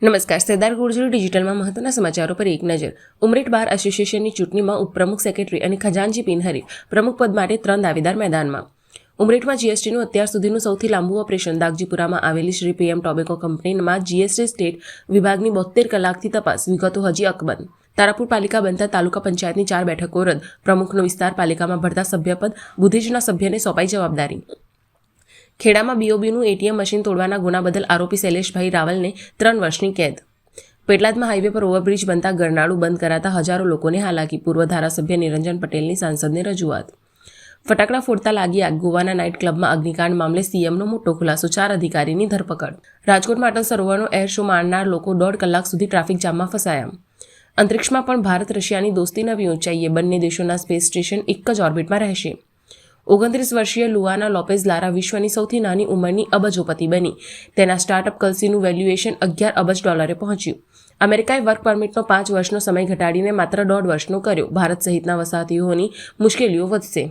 નમસ્કાર. સરદાર ગુર્જર ડિજિટલમાં મહત્વના સમાચારો પર એક નજર. ઉમરેઠ બાર એસોસિએશનની ચૂંટણીમાં ઉપપ્રમુખ સેક્રેટરી અને ખજાનચી બિનહરીફ પ્રમુખ પદ માટે 3 દાવેદાર મેદાનમાં. ઉમરેઠમાં જીએસટીનું અત્યાર સુધીનું સૌથી લાંબુ ઓપરેશન. દાગજીપુરામાં આવેલી શ્રી પીએમ ટોબેકો કંપનીમાં જીએસટી સ્ટેટ વિભાગની 72 કલાકથી તપાસ. વિગતો હજી અકબંધ. તારાપુર પાલિકા બનતા તાલુકા પંચાયતની 4 બેઠકો રદ. પ્રમુખનો વિસ્તાર પાલિકામાં ભરતા સભ્યપદ. બુધેજના સભ્યને સોંપાઈ જવાબદારી. ખેડામાં બીઓબીનું એટીએમ મશીન તોડવાના ગુના બદલ આરોપી શૈલેષભાઈ રાવલને 3 વર્ષની કેદ. પેટલાદમાં હાઈવે પર ઓવરબ્રિજ બનતા ગરનાળું બંધ કરાતા હજારો લોકોને હાલાકી. પૂર્વ ધારાસભ્ય નિરંજન પટેલની સાંસદને રજૂઆત. ફટાકડા ફોડતા લાગી આગ. ગોવાના નાઇટ ક્લબમાં અગ્નિકાંડ મામલે સીએમનો મોટો ખુલાસો. 4 અધિકારીની ધરપકડ. રાજકોટમાં અટલ સરોવરનો એર શો માણનાર લોકો 1.5 કલાક સુધી ટ્રાફિક જામમાં ફસાયા. અંતરિક્ષમાં પણ ભારત રશિયાની દોસ્તી નવી ઊંચાઈએ. બંને દેશોના સ્પેસ સ્ટેશન એક જ ઓર્બિટમાં રહેશે. 29 વર્ષીય લુઆના લોપેઝ લારા વિશ્વની સૌથી નાની ઉંમરની અબજોપતિ બની. તેના સ્ટાર્ટઅપ કલ્સીનું વેલ્યુએશન $11 અબજ પહોંચ્યું. અમેરિકાએ વર્ક પરમિટનો 5 વર્ષનો સમય ઘટાડીને માત્ર 1.5 વર્ષનો કર્યો. ભારત સહિતના વસાહતીઓની મુશ્કેલીઓ વધશે.